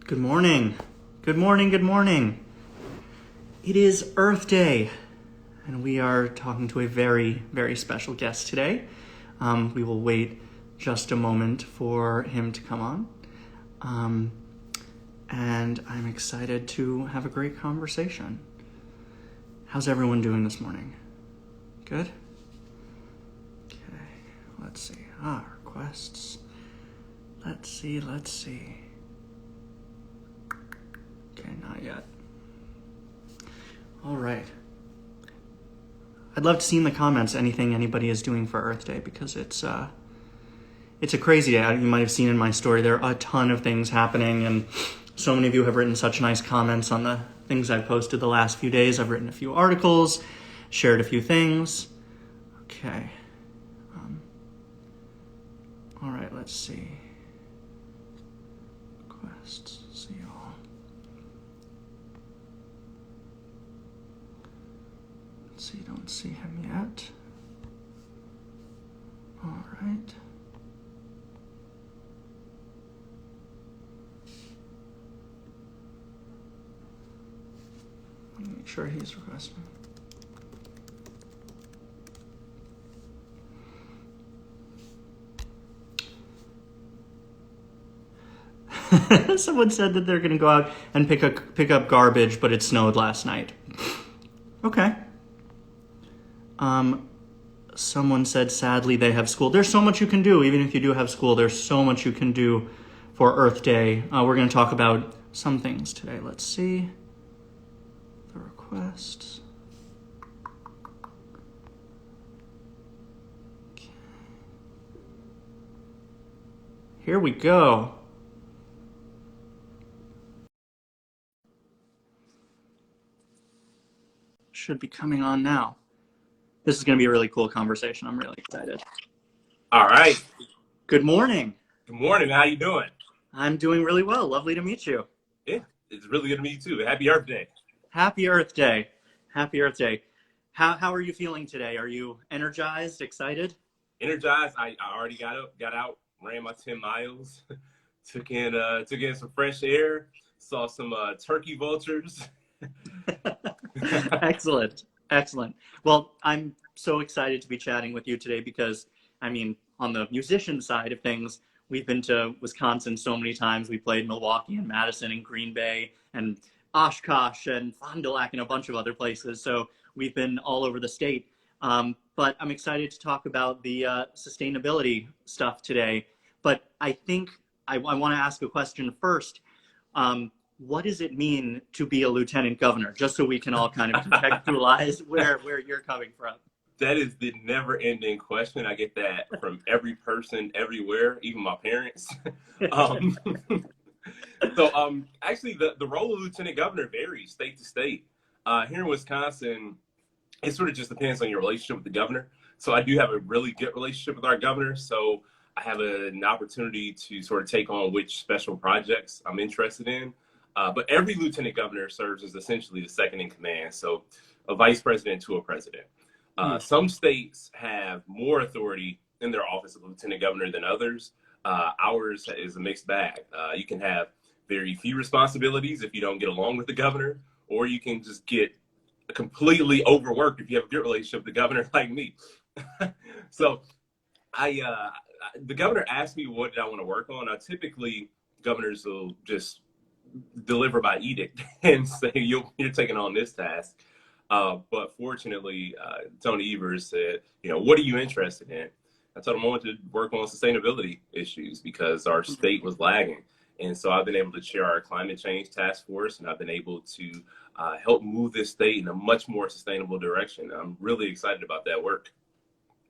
Good morning. Good morning. Good morning. It is Earth Day, and we are talking to a very, very special guest today. We will wait just a moment for him to come on. And I'm excited to have a great conversation. How's everyone doing this morning? Good? Okay, let's see. Requests. Let's see. Okay, not yet. All right. I'd love to see in the comments anything anybody is doing for Earth Day, because it's a crazy day. You might have seen in my story there are a ton of things happening, and so many of you have written such nice comments on the things I've posted the last few days. I've written a few articles, shared a few things. Okay. All right, let's see. Requests. See y'all. Let's see, don't see him yet. All right. Let me make sure he's requesting. Someone said that they're going to go out and pick up garbage, but it snowed last night. Okay. Someone said sadly they have school. There's so much you can do, even if you do have school. There's so much you can do for Earth Day. We're going to talk about some things today. Let's see the requests. Okay. Here we go. Should be coming on now. This is going to be a really cool conversation. I'm really excited. All right. Good morning. Good morning. How you doing? I'm doing really well. Lovely to meet you. Yeah, it's really good to meet you too. Happy Earth Day. Happy Earth Day. Happy Earth Day. How are you feeling today? Are you energized, excited? Energized. I already got out, ran my 10 miles, took in some fresh air, saw some turkey vultures. Excellent. Well, I'm so excited to be chatting with you today because, I mean, on the musician side of things, we've been to Wisconsin so many times. We played Milwaukee and Madison and Green Bay and Oshkosh and Fond du Lac and a bunch of other places. So we've been all over the state. But I'm excited to talk about the sustainability stuff today. But I think I want to ask a question first. What does it mean to be a lieutenant governor? Just so we can all kind of contextualize where you're coming from. That is the never-ending question. I get that from every person everywhere, even my parents. Actually, the role of lieutenant governor varies state to state. Here in Wisconsin, it sort of just depends on your relationship with the governor. So I do have a really good relationship with our governor. So I have an opportunity to sort of take on which special projects I'm interested in. But every lieutenant governor serves as essentially the second in command, so a vice president to a president. Some states have more authority in their office of lieutenant governor than others. Ours is a mixed bag. You can have very few responsibilities if you don't get along with the governor, or you can just get completely overworked if you have a good relationship with the governor like me. So the governor asked me what did I want to work on. Typically, governors will just deliver by edict and say you're taking on this task. But fortunately, Tony Evers said, what are you interested in? I told him I wanted to work on sustainability issues because our state was lagging. And so I've been able to chair our climate change task force, and I've been able to help move this state in a much more sustainable direction. I'm really excited about that work.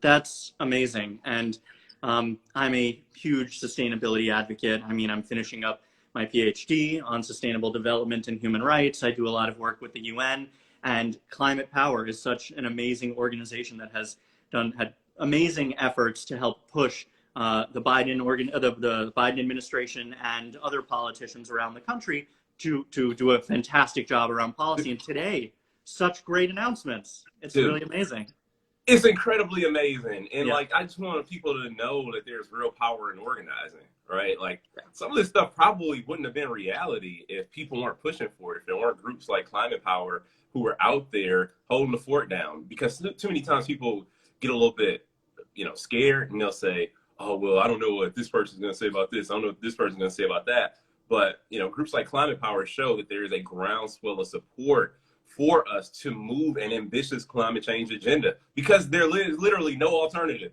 That's amazing. And I'm a huge sustainability advocate. I mean, I'm finishing up my PhD on sustainable development and human rights. I do a lot of work with the UN, and Climate Power is such an amazing organization that has had amazing efforts to help push the Biden administration and other politicians around the country to do a fantastic job around policy. And today, such great announcements. It's really amazing. It's incredibly amazing. And Yeah. like, I just want people to know that there's real power in organizing, right? Like, some of this stuff probably wouldn't have been reality if people weren't pushing for it, if there weren't groups like Climate Power who were out there holding the fort down. Because too many times people get a little bit, scared, and they'll say, oh, well, I don't know what this person's going to say about this. I don't know what this person's going to say about that. But, groups like Climate Power show that there is a groundswell of support for us to move an ambitious climate change agenda, because there is literally no alternative.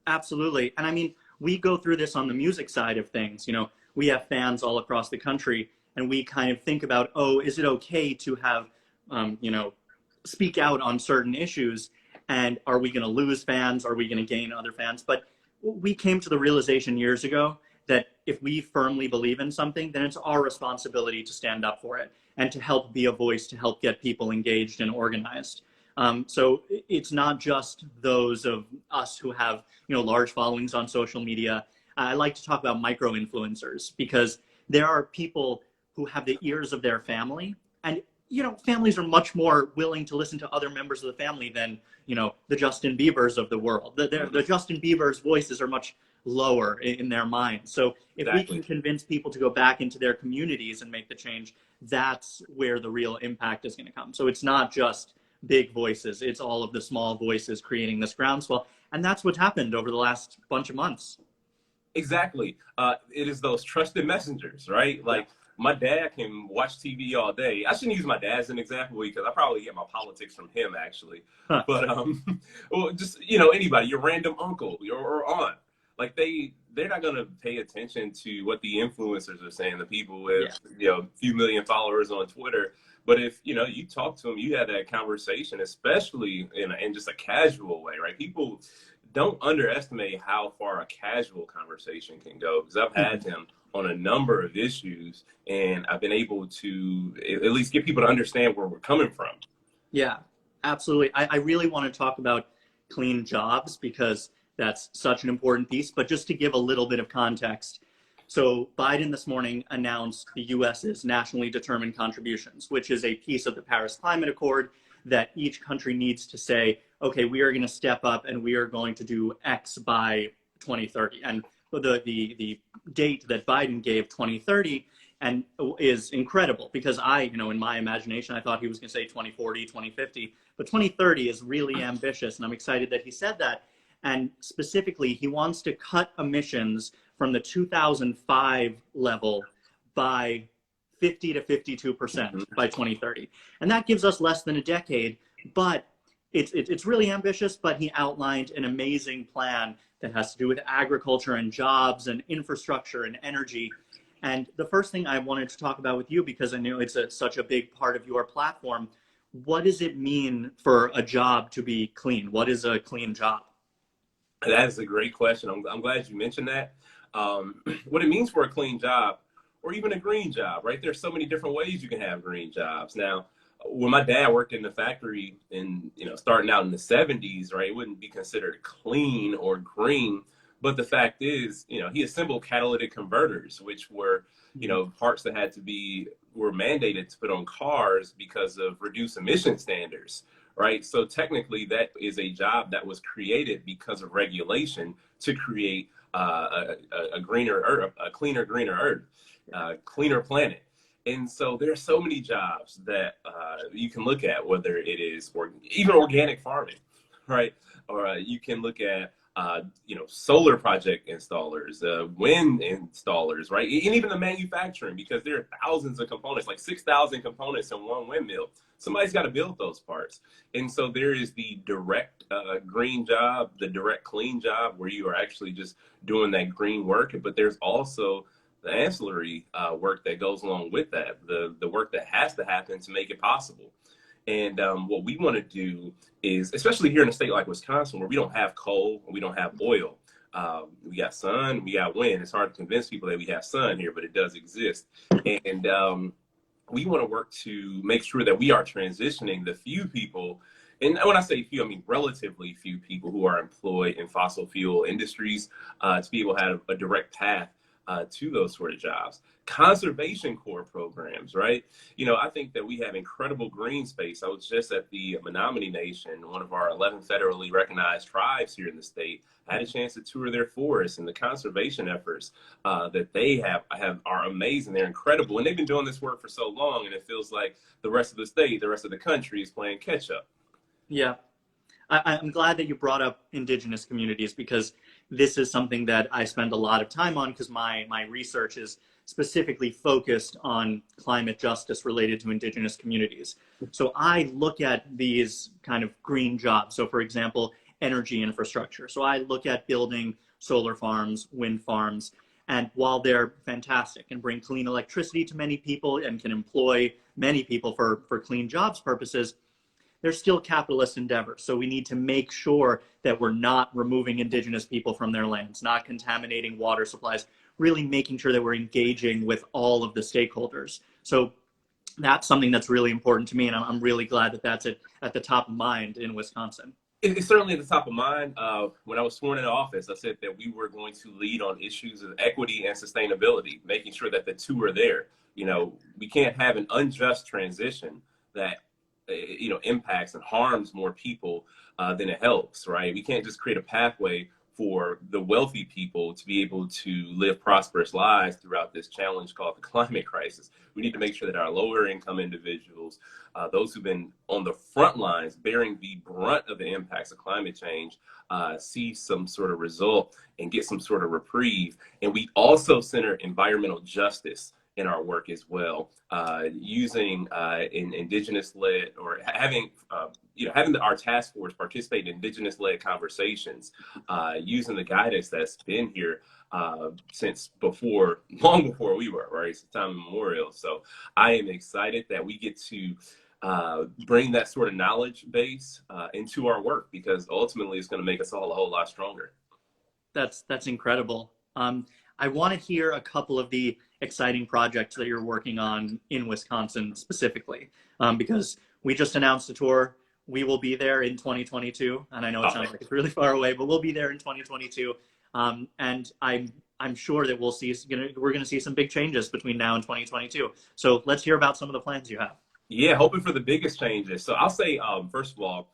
Absolutely. And I mean, we go through this on the music side of things. We have fans all across the country, and we kind of think about, oh, is it okay to have, speak out on certain issues? And are we going to lose fans? Are we going to gain other fans? But we came to the realization years ago that if we firmly believe in something, then it's our responsibility to stand up for it and to help be a voice to help get people engaged and organized. So it's not just those of us who have large followings on social media. I like to talk about micro influencers, because there are people who have the ears of their family, and families are much more willing to listen to other members of the family than the Justin Biebers of the world. The Justin Bieber's voices are much lower in their minds. So if we can convince people to go back into their communities and make the change, that's where the real impact is going to come. So it's not just big voices, it's all of the small voices creating this groundswell. And that's what's happened over the last bunch of months. Exactly. It is those trusted messengers, right? Like, my dad can watch TV all day. I shouldn't use my dad as an example, because I probably get my politics from him, actually. Huh. But well, just anybody, your random uncle or aunt, like they're not gonna pay attention to what the influencers are saying, the people with a few million followers on Twitter. But if you talk to them, you had that conversation, especially in just a casual way, right? People don't underestimate how far a casual conversation can go, because I've had them on a number of issues, and I've been able to at least get people to understand where we're coming from. Yeah, absolutely. I really want to talk about clean jobs, because that's such an important piece. But just to give a little bit of context, so Biden this morning announced the US's nationally determined contributions, which is a piece of the Paris Climate Accord that each country needs to say, okay, we are going to step up and we are going to do X by 2030. And the date that Biden gave, 2030, and is incredible, because in my imagination, I thought he was going to say 2040, 2050, but 2030 is really ambitious, and I'm excited that he said that. And specifically, he wants to cut emissions from the 2005 level by 50 to 52% by 2030. And that gives us less than a decade, but it's really ambitious. But he outlined an amazing plan that has to do with agriculture and jobs and infrastructure and energy. And the first thing I wanted to talk about with you, because I know it's such a big part of your platform, what does it mean for a job to be clean? What is a clean job? That is a great question. I'm glad you mentioned that. What it means for a clean job, or even a green job, right? There's so many different ways you can have green jobs. Now, when my dad worked in the factory in, starting out in the 70s, right, it wouldn't be considered clean or green. But the fact is, he assembled catalytic converters, which were, parts that were mandated to put on cars because of reduced emission standards, right? So technically, that is a job that was created because of regulation to create a greener earth, a cleaner, greener earth, cleaner planet. And so there are so many jobs that you can look at, whether it is even organic farming, right? Or you can look at solar project installers, wind installers, right? And even the manufacturing, because there are thousands of components, like 6,000 components in one windmill. Somebody's got to build those parts. And so there is the direct green job, the direct clean job, where you are actually just doing that green work. But there's also the ancillary work that goes along with that, the work that has to happen to make it possible. And what we want to do is, especially here in a state like Wisconsin, where we don't have coal, we don't have oil, we got sun, we got wind. It's hard to convince people that we have sun here, but it does exist. And we want to work to make sure that we are transitioning the few people, and when I say few, I mean relatively few people who are employed in fossil fuel industries, to be able to have a direct path to those sort of jobs. Conservation Corps programs, right? I think that we have incredible green space. I was just at the Menominee Nation, one of our 11 federally recognized tribes here in the state. I had a chance to tour their forests, and the conservation efforts that they have are amazing. They're incredible, and they've been doing this work for so long, and it feels like the rest of the state, the rest of the country is playing catch up. Yeah. I'm glad that you brought up indigenous communities because this is something that I spend a lot of time on because my research is specifically focused on climate justice related to indigenous communities. So I look at these kind of green jobs. So for example, energy infrastructure. So I look at building solar farms, wind farms, and while they're fantastic and bring clean electricity to many people and can employ many people for clean jobs purposes, they're still capitalist endeavors. So we need to make sure that we're not removing indigenous people from their lands, not contaminating water supplies, really making sure that we're engaging with all of the stakeholders. So that's something that's really important to me, and I'm really glad that that's at the top of mind in Wisconsin. It's certainly at the top of mind. When I was sworn into office, I said that we were going to lead on issues of equity and sustainability, making sure that the two are there. We can't have an unjust transition that impacts and harms more people than it helps, right? We can't just create a pathway for the wealthy people to be able to live prosperous lives throughout this challenge called the climate crisis. We need to make sure that our lower income individuals, those who've been on the front lines bearing the brunt of the impacts of climate change, see some sort of result and get some sort of reprieve. And we also center environmental justice in our work as well, using indigenous-led or having our task force participate in indigenous-led conversations, using the guidance that's been here since long before we were, right? Since time immemorial. So I am excited that we get to bring that sort of knowledge base into our work because ultimately it's going to make us all a whole lot stronger. That's incredible. I want to hear a couple of the exciting projects that you're working on in Wisconsin specifically, because we just announced a tour. We will be there in 2022, and I know it sounds like it's really far away, but we'll be there in 2022. And I'm sure that we're going to see some big changes between now and 2022. So let's hear about some of the plans you have. Yeah, hoping for the biggest changes. So I'll say, first of all,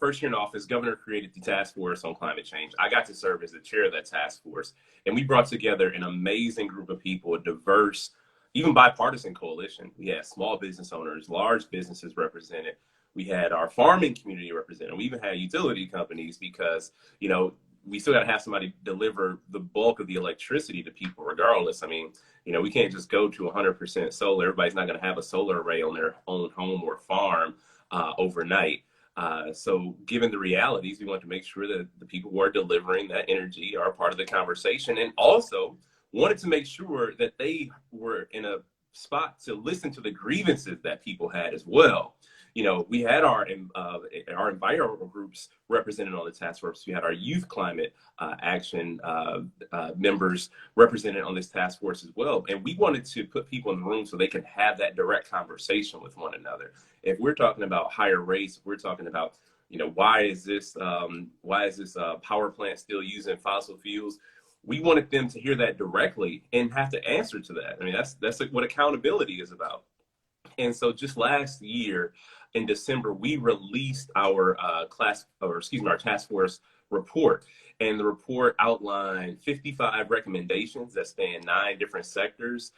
first year in office, Governor created the task force on climate change. I got to serve as the chair of that task force, and we brought together an amazing group of people, a diverse, even bipartisan coalition. We had small business owners, large businesses represented. We had our farming community represented. We even had utility companies because, we still got to have somebody deliver the bulk of the electricity to people regardless. I mean, we can't just go to 100% solar. Everybody's not going to have a solar array on their own home or farm overnight. So given the realities, we want to make sure that the people who are delivering that energy are part of the conversation, and also wanted to make sure that they were in a spot to listen to the grievances that people had as well. We had our environmental groups represented on the task force. We had our youth climate action members represented on this task force as well. And we wanted to put people in the room so they could have that direct conversation with one another. If we're talking about higher rates, we're talking about, why is this power plant still using fossil fuels? We wanted them to hear that directly and have to answer to that. I mean, that's what accountability is about. And so just last year in December, we released our our task force report. And the report outlined 55 recommendations that span 9 different sectors: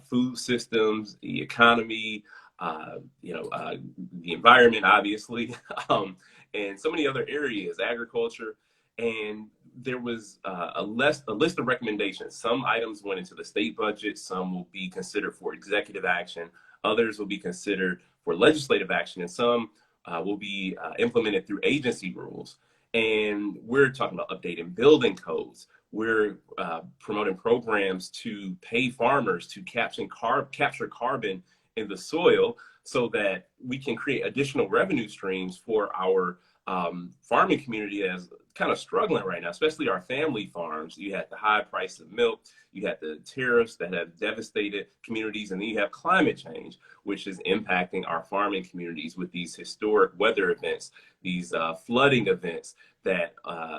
food systems, the economy, the environment, obviously, and so many other areas, agriculture. And there was a list of recommendations. Some items went into the state budget. Some will be considered for executive action. Others will be considered for legislative action, and some will be implemented through agency rules. And we're talking about updating building codes. We're promoting programs to pay farmers to capture carbon in the soil so that we can create additional revenue streams for our farming community as kind of struggling right now, especially our family farms. You had the high price of milk, you had the tariffs that have devastated communities, and then you have climate change, which is impacting our farming communities with these historic weather events, these flooding events that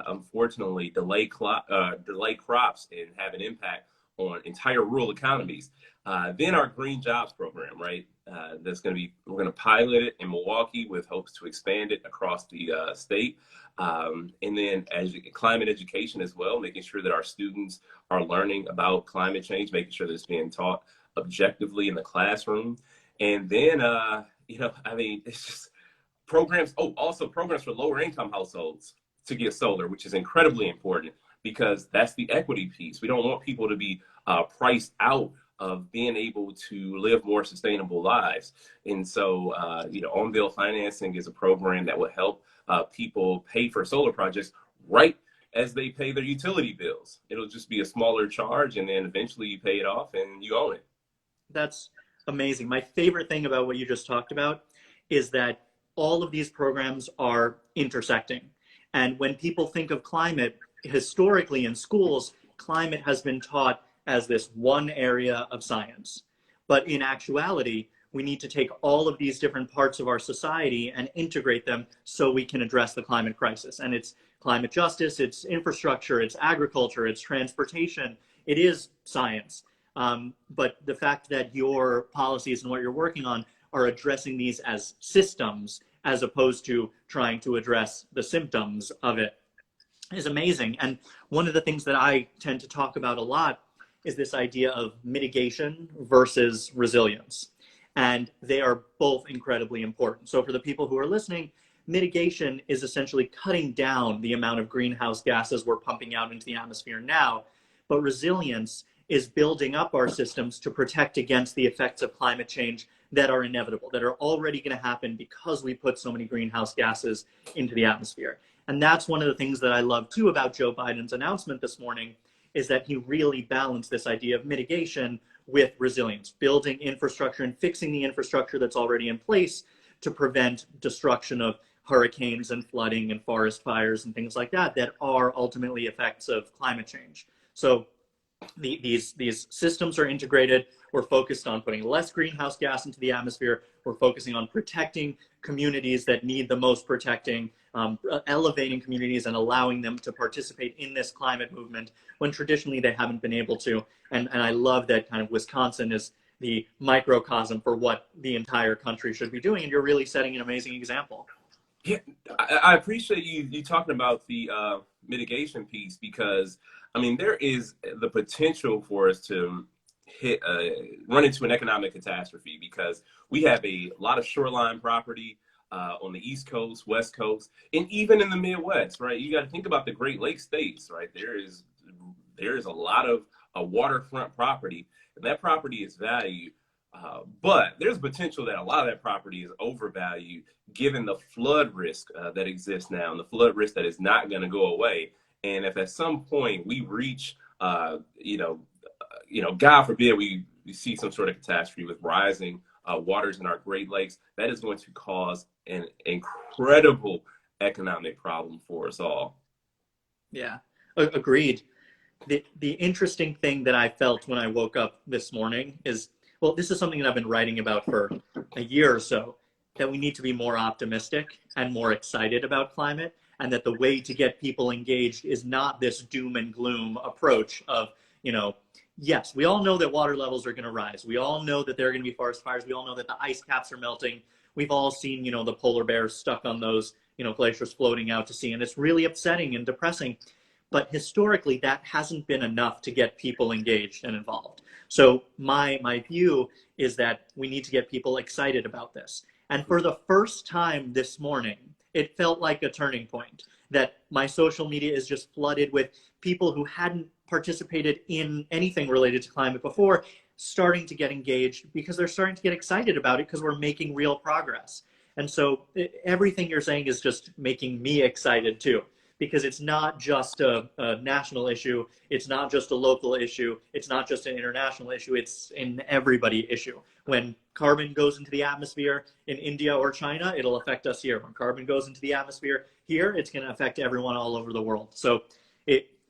unfortunately delay crops and have an impact on entire rural economies. Then our Green Jobs program, right? That's going to be, we're going to pilot it in Milwaukee with hopes to expand it across the state. And then climate education as well, making sure that our students are learning about climate change, making sure that it's being taught objectively in the classroom. And then, I mean, it's just programs. Oh, also programs for lower income households to get solar, which is incredibly important because that's the equity piece. We don't want people to be priced out of being able to live more sustainable lives. And so, on-bill financing is a program that will help people pay for solar projects right as they pay their utility bills. It'll just be a smaller charge, and then eventually you pay it off and you own it. That's amazing. My favorite thing about what you just talked about is that all of these programs are intersecting. And when people think of climate, historically in schools, climate has been taught as this one area of science. But in actuality, we need to take all of these different parts of our society and integrate them so we can address the climate crisis. And it's climate justice, it's infrastructure, it's agriculture, it's transportation, it is science. But the fact that your policies and what you're working on are addressing these as systems as opposed to trying to address the symptoms of it is amazing. And one of the things that I tend to talk about a lot is this idea of mitigation versus resilience. And they are both incredibly important. So for the people who are listening, mitigation is essentially cutting down the amount of greenhouse gases we're pumping out into the atmosphere now. But resilience is building up our systems to protect against the effects of climate change that are inevitable, that are already going to happen because we put so many greenhouse gases into the atmosphere. And that's one of the things that I love too about Joe Biden's announcement this morning, is that he really balanced this idea of mitigation with resilience, building infrastructure and fixing the infrastructure that's already in place to prevent destruction of hurricanes and flooding and forest fires and things like that, that are ultimately effects of climate change. So these systems are integrated. We're focused on putting less greenhouse gas into the atmosphere. We're focusing on protecting communities that need the most protecting, elevating communities and allowing them to participate in this climate movement when traditionally they haven't been able to. And I love that kind of Wisconsin is the microcosm for what the entire country should be doing. And you're really setting an amazing example. Yeah, I appreciate you talking about the mitigation piece because, I mean, there is the potential for us to run into an economic catastrophe because we have a lot of shoreline property on the East Coast, West Coast, and even in the Midwest, right? You got to think about the Great Lakes states, right? There is a lot of waterfront property, and that property is valued. But there's potential that a lot of that property is overvalued given the flood risk that exists now and the flood risk that is not going to go away. And if at some point we reach, God forbid we see some sort of catastrophe with rising waters in our Great Lakes, that is going to cause an incredible economic problem for us all. Yeah, agreed. The interesting thing that I felt when I woke up this morning is, well, this is something that I've been writing about for a year or so, that we need to be more optimistic and more excited about climate, and that the way to get people engaged is not this doom and gloom approach of, yes, we all know that water levels are going to rise. We all know that there are going to be forest fires. We all know that the ice caps are melting. We've all seen, the polar bears stuck on those, glaciers floating out to sea, and it's really upsetting and depressing. But historically, that hasn't been enough to get people engaged and involved. So my view is that we need to get people excited about this. And for the first time this morning, it felt like a turning point, that my social media is just flooded with people who hadn't participated in anything related to climate before, starting to get engaged because they're starting to get excited about it because we're making real progress. And so everything you're saying is just making me excited too, because it's not just a national issue. It's not just a local issue. It's not just an international issue. It's an everybody issue. When carbon goes into the atmosphere in India or China, it'll affect us here. When carbon goes into the atmosphere here, it's going to affect everyone all over the world. So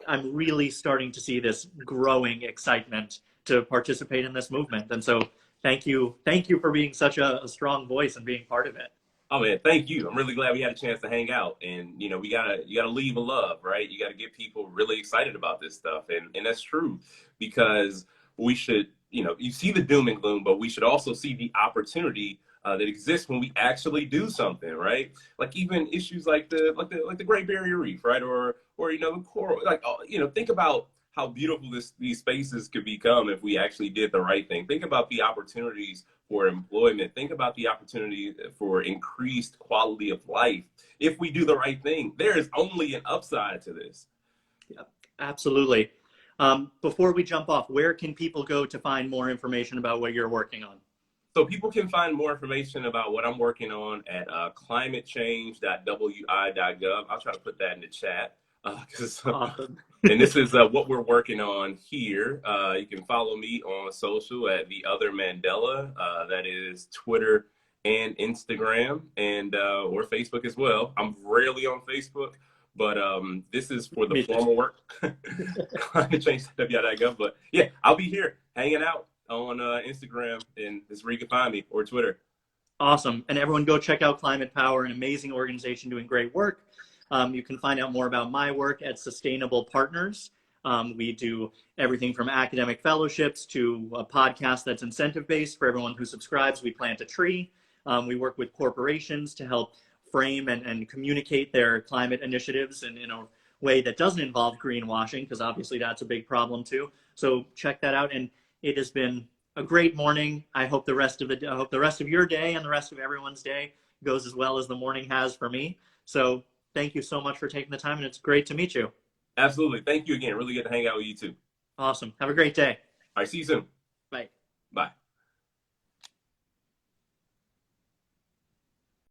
I'm really starting to see this growing excitement to participate in this movement. And so thank you for being such a strong voice and being part of it. Oh man, thank you. I'm really glad we had a chance to hang out. And you know, you gotta leave with love, right? You gotta get people really excited about this stuff. And that's true because we should, you know, you see the doom and gloom, but we should also see the opportunity that exists when we actually do something, right? Like even issues like the Great Barrier Reef, right? Or you know, the coral, like you know, think about how beautiful these spaces could become if we actually did the right thing. Think about the opportunities for employment. Think about the opportunity for increased quality of life. If we do the right thing, there is only an upside to this. Yeah, absolutely. Before we jump off, where can people go to find more information about what you're working on? So people can find more information about what I'm working on at climatechange.wi.gov. I'll try to put that in the chat. Awesome. And this is what we're working on here. You can follow me on social at The Other Mandela. That is Twitter and Instagram, and or Facebook as well. I'm rarely on Facebook, but this is for the Me too. formal work. climatechange.wi.gov. But yeah, I'll be here hanging out on Instagram, and that's where you can find me, or Twitter. Awesome. And everyone go check out Climate Power, an amazing organization doing great work. You can find out more about my work at Sustainable Partners. We do everything from academic fellowships to a podcast that's incentive-based for everyone who subscribes. We plant a tree. We work with corporations to help frame and communicate their climate initiatives in a way that doesn't involve greenwashing, because obviously that's a big problem too. So check that out. And it has been a great morning. I hope the rest of your day and the rest of everyone's day goes as well as the morning has for me. So thank you so much for taking the time, and it's great to meet you. Absolutely. Thank you again. Really good to hang out with you too. Awesome. Have a great day. All right. See you soon. Bye. Bye.